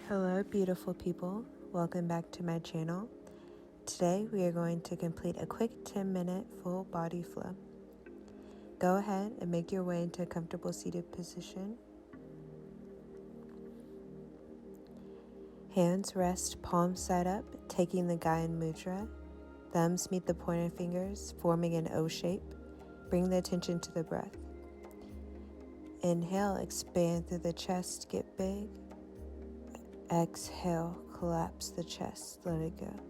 Hello, beautiful people. Welcome back to my channel. Today, we are going to complete a quick 10-minute full body flow. Go ahead and make your way into a comfortable seated position. Hands rest palms side up, taking the Gyan Mudra. Thumbs meet the pointer fingers, forming an O shape. Bring the attention to the breath. Inhale, expand through the chest, get big. Exhale, collapse the chest, let it go.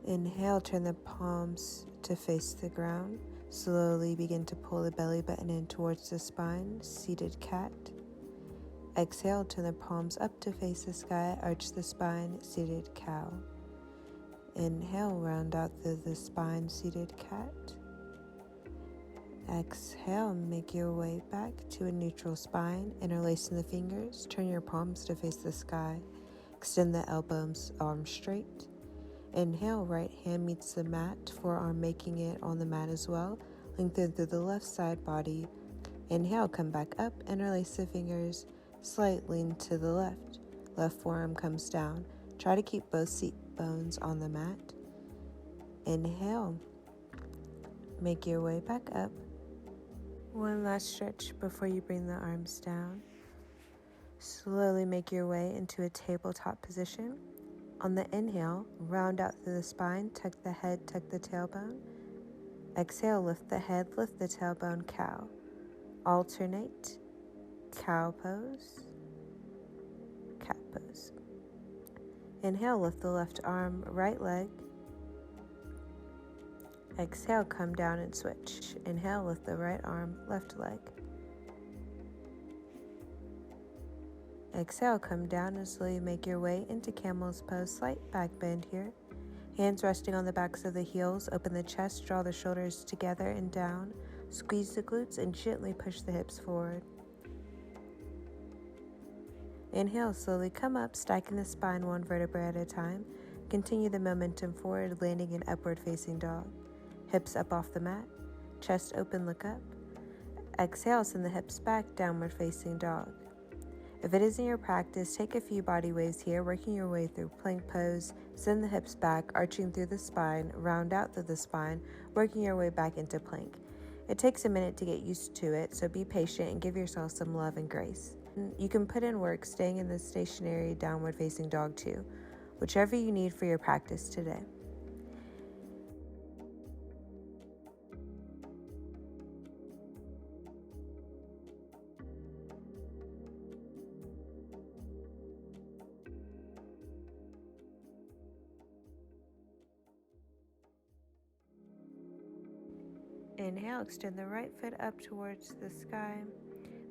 Inhale, turn the palms to face the ground. Slowly begin to pull the belly button in towards the spine, seated cat. Exhale, turn the palms up to face the sky, arch the spine, seated cow. Inhale, round out through the spine, seated cat. Exhale, make your way back to a neutral spine, interlacing the fingers, turn your palms to face the sky. Extend the elbows, arms straight. Inhale, right hand meets the mat, forearm making it on the mat as well. Lengthen through the left side body. Inhale, come back up, interlace the fingers, slight lean to the left. Left forearm comes down. Try to keep both seat bones on the mat. Inhale, make your way back up. One last stretch before you bring the arms down. Slowly make your way into a tabletop position. On the inhale, round out through the spine, tuck the head, tuck the tailbone. Exhale, lift the head, lift the tailbone, cow. Alternate, cow pose, cat pose. Inhale, lift the left arm, right leg. Exhale, come down and switch. Inhale, lift the right arm, left leg. Exhale, come down and slowly make your way into camel's pose, slight back bend here. Hands resting on the backs of the heels, open the chest, draw the shoulders together and down. Squeeze the glutes and gently push the hips forward. Inhale, slowly come up, stacking the spine one vertebra at a time. Continue the momentum forward, landing in upward facing dog. Hips up off the mat, chest open, look up. Exhale, send the hips back, downward facing dog. If it isn't your practice, take a few body waves here, working your way through plank pose, send the hips back, arching through the spine, round out through the spine, working your way back into plank. It takes a minute to get used to it, so be patient and give yourself some love and grace. You can put in work staying in the stationary downward facing dog too, whichever you need for your practice today. Inhale, extend the right foot up towards the sky,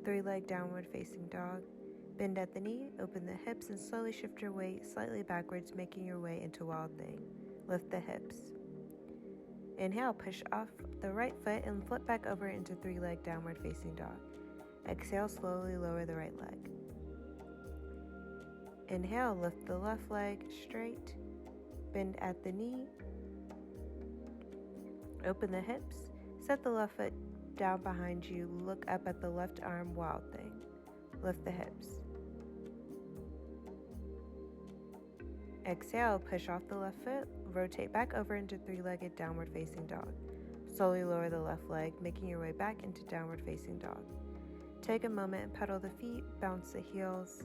three-leg downward facing dog. Bend at the knee, open the hips, and slowly shift your weight slightly backwards, making your way into wild thing. Lift the hips. Inhale, push off the right foot and flip back over into three-leg downward facing dog. Exhale, slowly lower the right leg. Inhale, lift the left leg straight, bend at the knee, open the hips. Set the left foot down behind you, look up at the left arm, wild thing. Lift the hips. Exhale, push off the left foot, rotate back over into three-legged downward facing dog. Slowly lower the left leg, making your way back into downward facing dog. Take a moment and pedal the feet, bounce the heels.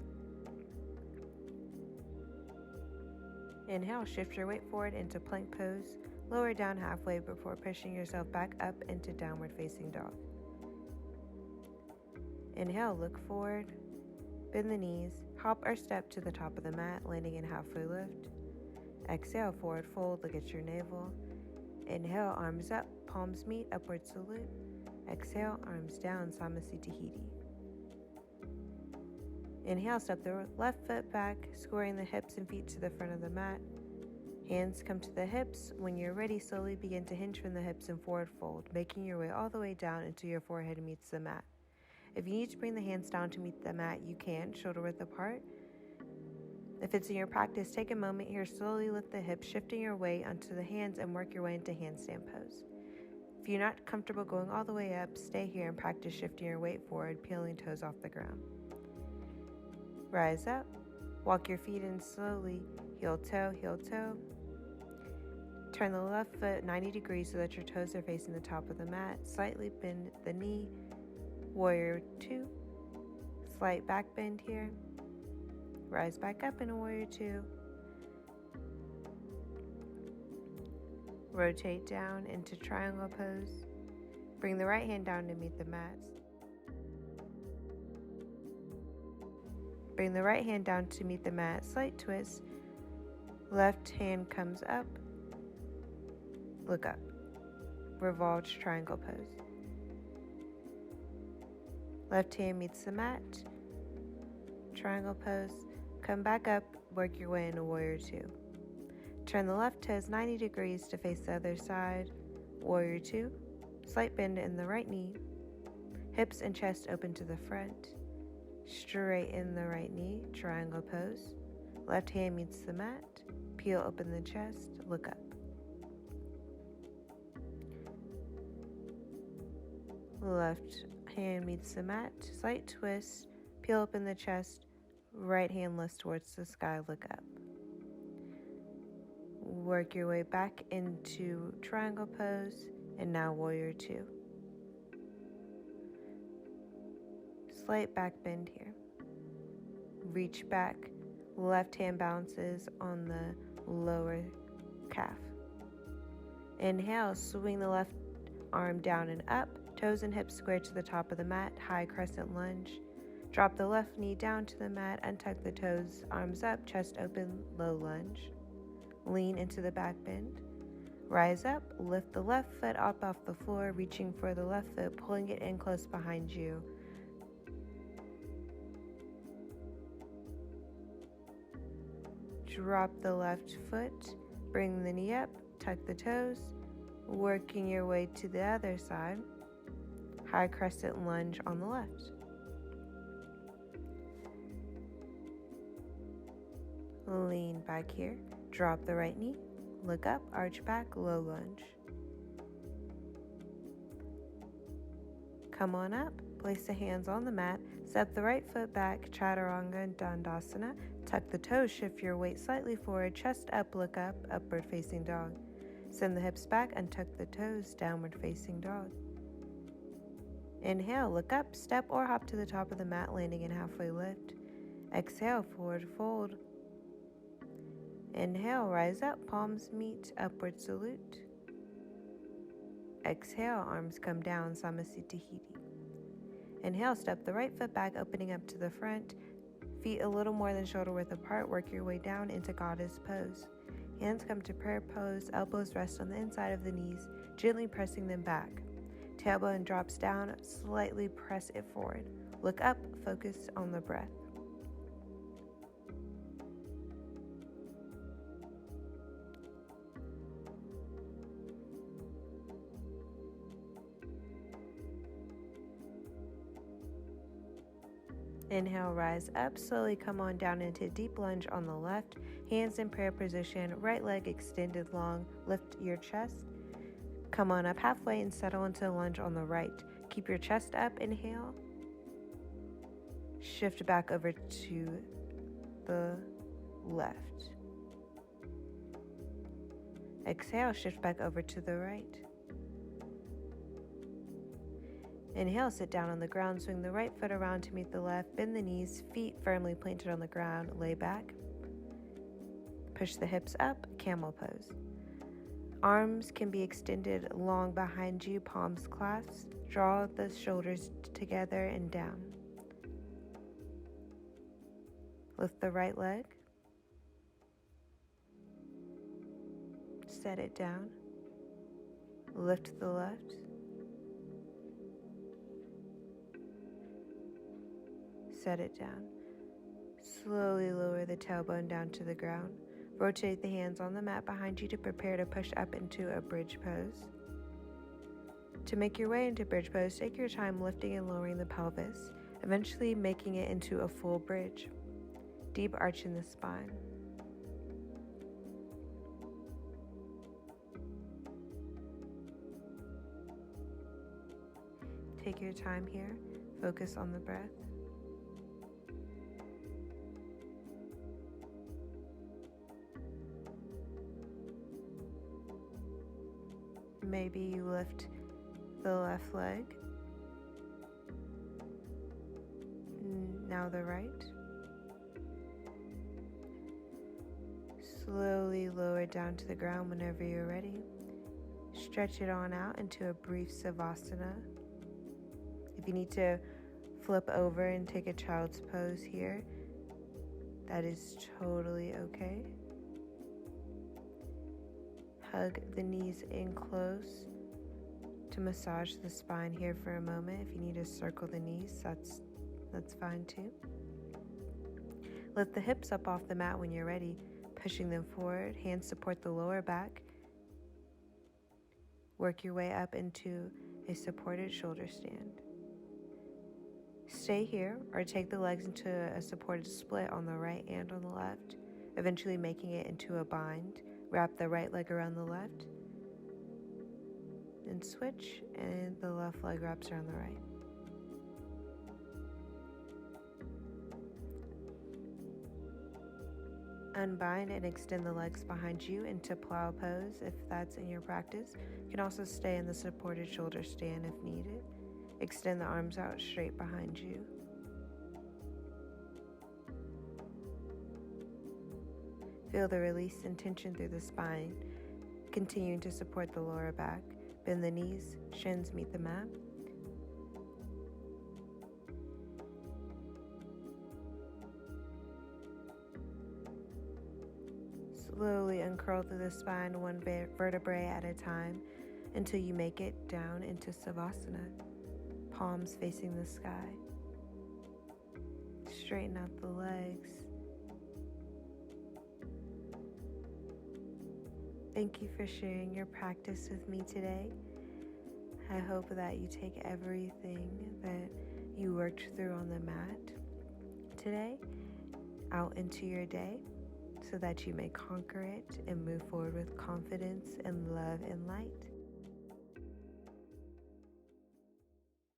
Inhale, shift your weight forward into plank pose. Lower down halfway before pushing yourself back up into downward facing dog. Inhale, look forward, bend the knees, hop or step to the top of the mat, landing in halfway lift. Exhale, forward fold, look at your navel. Inhale, arms up, palms meet, upward salute. Exhale, arms down, Samasthiti Tahiti. Inhale, step the left foot back, squaring the hips and feet to the front of the mat. Hands come to the hips. When you're ready, slowly begin to hinge from the hips and forward fold, making your way all the way down until your forehead meets the mat. If you need to bring the hands down to meet the mat, you can, shoulder width apart. If it's in your practice, take a moment here, slowly lift the hips, shifting your weight onto the hands and work your way into handstand pose. If you're not comfortable going all the way up, stay here and practice shifting your weight forward, peeling toes off the ground. Rise up, walk your feet in slowly, heel toe, heel toe. Turn the left foot 90 degrees so that your toes are facing the top of the mat. Slightly bend the knee, warrior 2. Slight back bend here. Rise back up in a warrior 2. Rotate down into triangle pose. Bring the right hand down to meet the mat. Bring the right hand down to meet the mat. Slight twist. Left hand comes up. Look up. Revolved triangle pose. Left hand meets the mat. Triangle pose. Come back up. Work your way into warrior 2. Turn the left toes 90 degrees to face the other side. Warrior 2. Slight bend in the right knee. Hips and chest open to the front. Straighten the right knee. Triangle pose. Left hand meets the mat. Peel open the chest. Look up. Left hand meets the mat. Slight twist. Peel open the chest. Right hand lifts towards the sky. Look up. Work your way back into triangle pose, and now warrior 2. Slight back bend here. Reach back. Left hand bounces on the lower calf. Inhale, swing the left arm down and up. Toes and hips square to the top of the mat. High crescent lunge. Drop the left knee down to the mat. Untuck the toes. Arms up. Chest open. Low lunge. Lean into the back bend. Rise up. Lift the left foot up off the floor. Reaching for the left foot. Pulling it in close behind you. Drop the left foot. Bring the knee up. Tuck the toes. Working your way to the other side. High crescent lunge on the left. Lean back here. Drop the right knee. Look up. Arch back. Low lunge. Come on up. Place the hands on the mat. Step the right foot back. Chaturanga and Dandasana. Tuck the toes. Shift your weight slightly forward. Chest up. Look up. Upward facing dog. Send the hips back. Untuck the toes. Downward facing dog. Inhale, look up, step or hop to the top of the mat, landing in halfway lift. Exhale, forward fold. Inhale, rise up, palms meet, upward salute. Exhale, arms come down, Samasthiti Hiti. Inhale, step the right foot back, opening up to the front. Feet a little more than shoulder width apart, work your way down into goddess pose. Hands come to prayer pose, elbows rest on the inside of the knees, gently pressing them back. Tailbone drops down, slightly press it forward. Look up, focus on the breath. Inhale, rise up, slowly come on down into deep lunge on the left, hands in prayer position, right leg extended long, lift your chest. Come on up halfway and settle into lunge on the right. Keep your chest up, inhale. Shift back over to the left. Exhale, shift back over to the right. Inhale, sit down on the ground, swing the right foot around to meet the left, bend the knees, feet firmly planted on the ground, lay back. Push the hips up, camel pose. Arms can be extended long behind you, palms clasped. Draw the shoulders together and down. Lift the right leg. Set it down. Lift the left. Set it down. Slowly lower the tailbone down to the ground. Rotate the hands on the mat behind you to prepare to push up into a bridge pose. To make your way into bridge pose, take your time lifting and lowering the pelvis, eventually making it into a full bridge. Deep arch in the spine. Take your time here. Focus on the breath. Maybe you lift the left leg. Now the right. Slowly lower down to the ground whenever you're ready. Stretch it on out into a brief Savasana. If you need to flip over and take a child's pose here, that is totally okay. Hug the knees in close to massage the spine here for a moment. If you need to circle the knees, that's fine too. Lift the hips up off the mat when you're ready, pushing them forward. Hands support the lower back. Work your way up into a supported shoulder stand. Stay here or take the legs into a supported split on the right and on the left, eventually making it into a bind. Wrap the right leg around the left, then switch, and the left leg wraps around the right. Unbind and extend the legs behind you into plow pose if that's in your practice. You can also stay in the supported shoulder stand if needed. Extend the arms out straight behind you. Feel the release and tension through the spine, continuing to support the lower back. Bend the knees, shins meet the mat. Slowly uncurl through the spine one vertebrae at a time until you make it down into Savasana, palms facing the sky. Straighten out the legs. Thank you for sharing your practice with me today. I hope that you take everything that you worked through on the mat today out into your day so that you may conquer it and move forward with confidence and love and light.